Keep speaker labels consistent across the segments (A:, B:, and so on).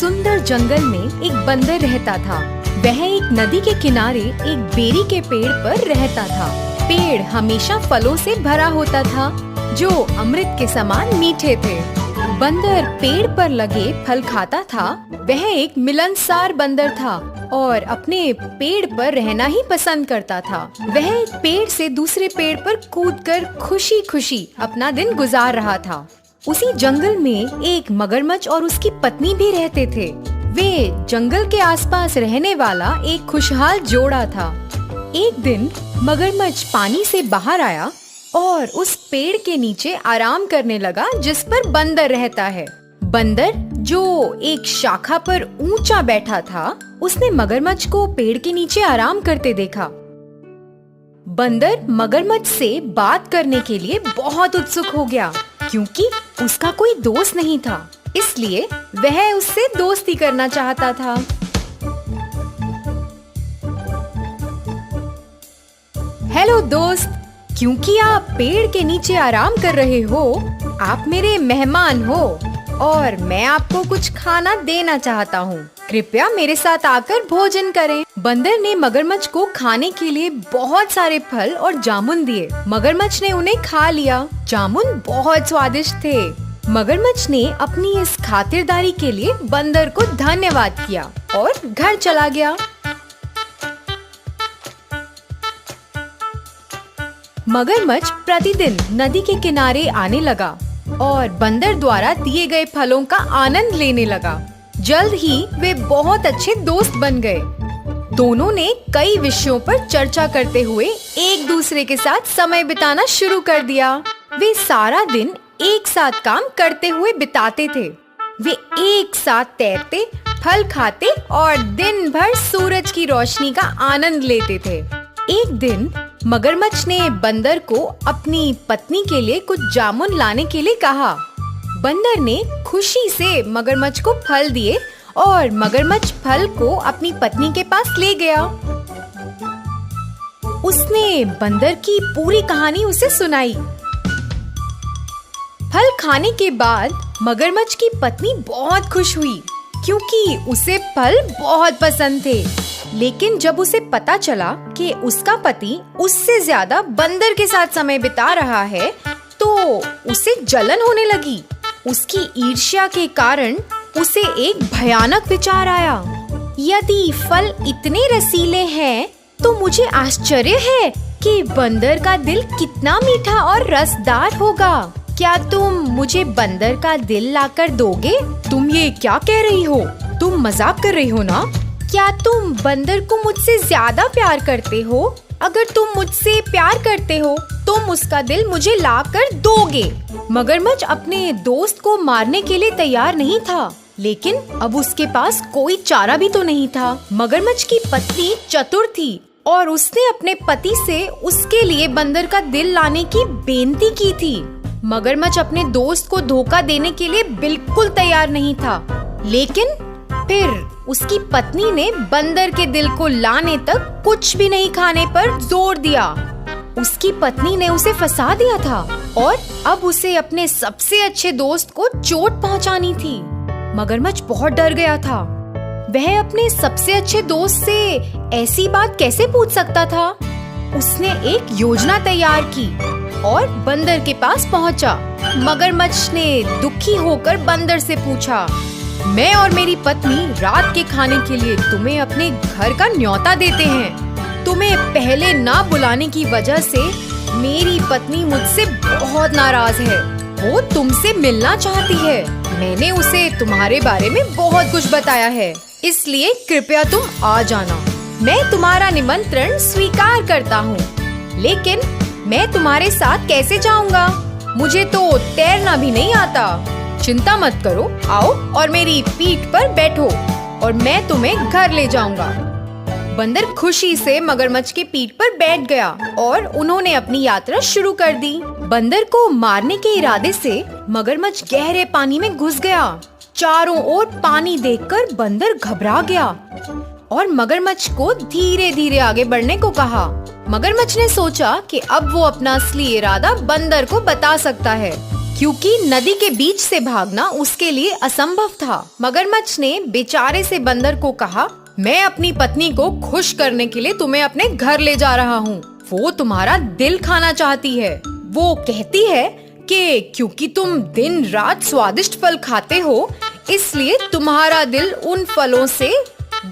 A: सुंदर जंगल में एक बंदर रहता था। वह एक नदी के किनारे एक बेरी के पेड़ पर रहता था। पेड़ हमेशा फलों से भरा होता था जो अमृत के समान मीठे थे। बंदर पेड़ पर लगे फल खाता था। वह एक मिलनसार बंदर था और अपने पेड़ पर रहना ही पसंद करता था। वह एक पेड़ से दूसरे पेड़ पर कूदकर खुशी खुशी अपना दिन गुजार रहा था। उसी जंगल में एक मगरमच्छ और उसकी पत्नी भी रहते थे। वे जंगल के आसपास रहने वाला एक खुशहाल जोड़ा था। एक दिन मगरमच्छ पानी से बाहर आया और उस पेड़ के नीचे आराम करने लगा जिस पर बंदर रहता है। बंदर जो एक शाखा पर ऊंचा बैठा था, उसने मगरमच्छ को पेड़ के नीचे आराम करते देखा। बंदर मगरमच्छ से बात करने के लिए बहुत उत्सुक हो गया, क्योंकि उसका कोई दोस्त नहीं था, इसलिए वह उससे दोस्ती करना चाहता था। हेलो दोस्त, क्योंकि आप पेड़ के नीचे आराम कर रहे हो, आप मेरे मेहमान हो और मैं आपको कुछ खाना देना चाहता हूँ। कृपया मेरे साथ आकर भोजन करें। बंदर ने मगरमच्छ को खाने के लिए बहुत सारे फल और जामुन दिए। मगरमच्छ ने उन्हें खा लिया। जामुन बहुत स्वादिष्ट थे। मगरमच्छ ने अपनी इस खातिरदारी के लिए बंदर को धन्यवाद किया और घर चला गया। मगरमच्छ प्रतिदिन नदी के किनारे आने लगा और बंदर द्वारा दिए गए फलों का आनंद लेने लगा। जल्द ही वे बहुत अच्छे दोस्त बन गए। दोनों ने कई विषयों पर चर्चा करते हुए एक दूसरे के साथ समय बिताना शुरू कर दिया। वे सारा दिन एक साथ काम करते हुए बिताते थे। वे एक साथ तैरते, फल खाते और दिन भर सूरज की रोशनी का आनंद लेते थे। एक दिन मगरमच्छ ने बंदर को अपनी पत्नी के लिए कुछ जामुन लाने के लिए कहा। बंदर ने खुशी से मगरमच्छ को फल दिए और मगरमच्छ फल को अपनी पत्नी के पास ले गया। उसने बंदर की पूरी कहानी उसे सुनाई। फल खाने के बाद मगरमच्छ की पत्नी बहुत खुश हुई, क्योंकि उसे फल बहुत पसंद थे। लेकिन जब उसे पता चला कि उसका पति उससे ज्यादा बंदर के साथ समय बिता रहा है, तो उसे जलन होने लगी। उसकी ईर्ष्या के कारण उसे एक भयानक विचार आया। यदि फल इतने रसीले हैं, तो मुझे आश्चर्य है कि बंदर का दिल कितना मीठा और रसदार होगा। क्या तुम मुझे बंदर का दिल लाकर दोगे? तुम ये क्या कह रही हो? तुम मजाक कर रही हो ना? क्या तुम बंदर को मुझसे ज्यादा प्यार करते हो? अगर तुम मुझसे प्यार करते हो, तुम उसका दिल मुझे लाकर दोगे। मगरमच्छ अपने दोस्त को मारने के लिए तैयार नहीं था, लेकिन अब उसके पास कोई चारा भी तो नहीं था। मगरमच्छ की पत्नी चतुर थी और उसने अपने पति से उसके लिए बंदर का दिल लाने की बेनती की थी। मगरमच्छ अपने दोस्त को धोखा देने के लिए बिल्कुल तैयार नहीं था, लेकिन फिर उसकी पत्नी ने बंदर के दिल को लाने तक कुछ भी नहीं खाने पर जोर दिया। उसकी पत्नी ने उसे फंसा दिया था और अब उसे अपने सबसे अच्छे दोस्त को चोट पहुंचानी थी। मगरमच्छ बहुत डर गया था। वह अपने सबसे अच्छे दोस्त से ऐसी बात कैसे पूछ सकता था? उसने एक योजना तैयार की और बंदर के पास पहुंचा। मगरमच्छ ने दुखी होकर बंदर से पूछा, मैं और मेरी पत्नी रात के खाने के लिए तुम्हें अपने घर का न्योता देते हैं। तुम्हें पहले ना बुलाने की वजह से मेरी पत्नी मुझसे बहुत नाराज है। वो तुमसे मिलना चाहती है। मैंने उसे तुम्हारे बारे में बहुत कुछ बताया है, इसलिए कृपया तुम आ जाना। मैं तुम्हारा निमंत्रण स्वीकार करता हूँ, लेकिन मैं तुम्हारे साथ कैसे जाऊँगा? मुझे तो तैरना भी नहीं आता। चिंता मत करो, आओ और मेरी पीठ पर बैठो और मैं तुम्हें घर ले जाऊंगा। बंदर खुशी से मगरमच्छ के पीठ पर बैठ गया और उन्होंने अपनी यात्रा शुरू कर दी। बंदर को मारने के इरादे से मगरमच्छ गहरे पानी में घुस गया। चारों ओर पानी देखकर बंदर घबरा गया और मगरमच्छ को धीरे धीरे आगे बढ़ने को कहा। मगरमच्छ ने सोचा कि अब वो अपना असली इरादा बंदर को बता सकता है। क्योंकि नदी के बीच से भागना उसके लिए असंभव था। मगरमच्छ ने बेचारे से बंदर को कहा, मैं अपनी पत्नी को खुश करने के लिए तुम्हें अपने घर ले जा रहा हूँ। वो तुम्हारा दिल खाना चाहती है। वो कहती है कि क्योंकि तुम दिन रात स्वादिष्ट फल खाते हो, इसलिए तुम्हारा दिल उन फलों से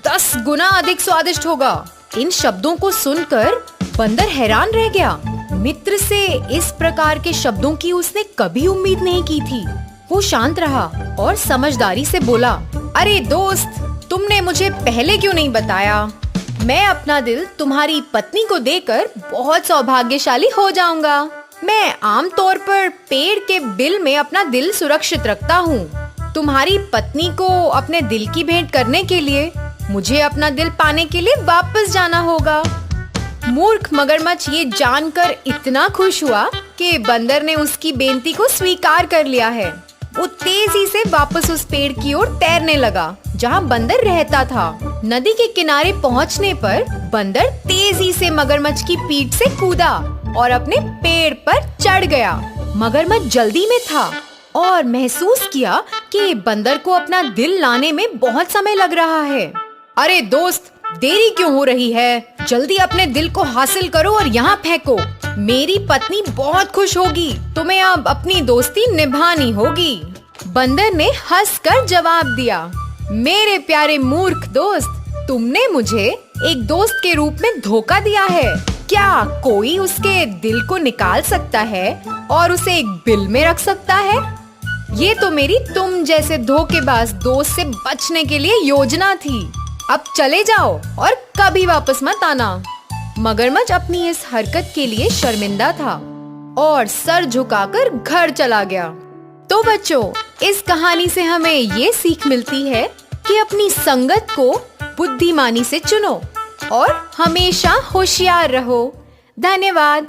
A: 10 गुना अधिक स्वादिष्ट होगा। इन शब्दों को सुनकर बंदर हैरान रह गया। मित्र से इस प्रकार के शब्दों की उसने कभी उम्मीद नहीं की थी। वो शांत रहा और समझदारी से बोला, अरे दोस्त, तुमने मुझे पहले क्यों नहीं बताया? मैं अपना दिल तुम्हारी पत्नी को देकर बहुत सौभाग्यशाली हो जाऊंगा। मैं आमतौर पर पेड़ के बिल में अपना दिल सुरक्षित रखता हूँ। तुम्हारी पत्नी को अपने दिल की भेंट करने के लिए मुझे अपना दिल पाने के लिए वापस जाना होगा। मूर्ख मगरमच्छ ये जानकर इतना खुश हुआ कि बंदर ने उसकी बेनती को स्वीकार कर लिया है। वो तेजी से वापस उस पेड़ की ओर तैरने लगा जहाँ बंदर रहता था। नदी के किनारे पहुँचने पर बंदर तेजी से मगरमच्छ की पीठ से कूदा और अपने पेड़ पर चढ़ गया। मगरमच्छ जल्दी में था और महसूस किया कि बंदर को अपना दिल लाने में बहुत समय लग रहा है। अरे दोस्त, देरी क्यों हो रही है? जल्दी अपने दिल को हासिल करो और यहाँ फेंको। मेरी पत्नी बहुत खुश होगी। तुम्हें अब अपनी दोस्ती निभानी होगी। बंदर ने हंसकर जवाब दिया, मेरे प्यारे मूर्ख दोस्त, तुमने मुझे एक दोस्त के रूप में धोखा दिया है। क्या कोई उसके दिल को निकाल सकता है और उसे एक बिल में रख सकता है? ये तो मेरी तुम जैसे धोखेबाज दोस्त से बचने के लिए योजना थी। अब चले जाओ और कभी वापस मत आना। मगरमच्छ अपनी इस हरकत के लिए शर्मिंदा था और सर झुकाकर घर चला गया। तो बच्चों, इस कहानी से हमें ये सीख मिलती है कि अपनी संगत को बुद्धिमानी से चुनो और हमेशा होशियार रहो। धन्यवाद।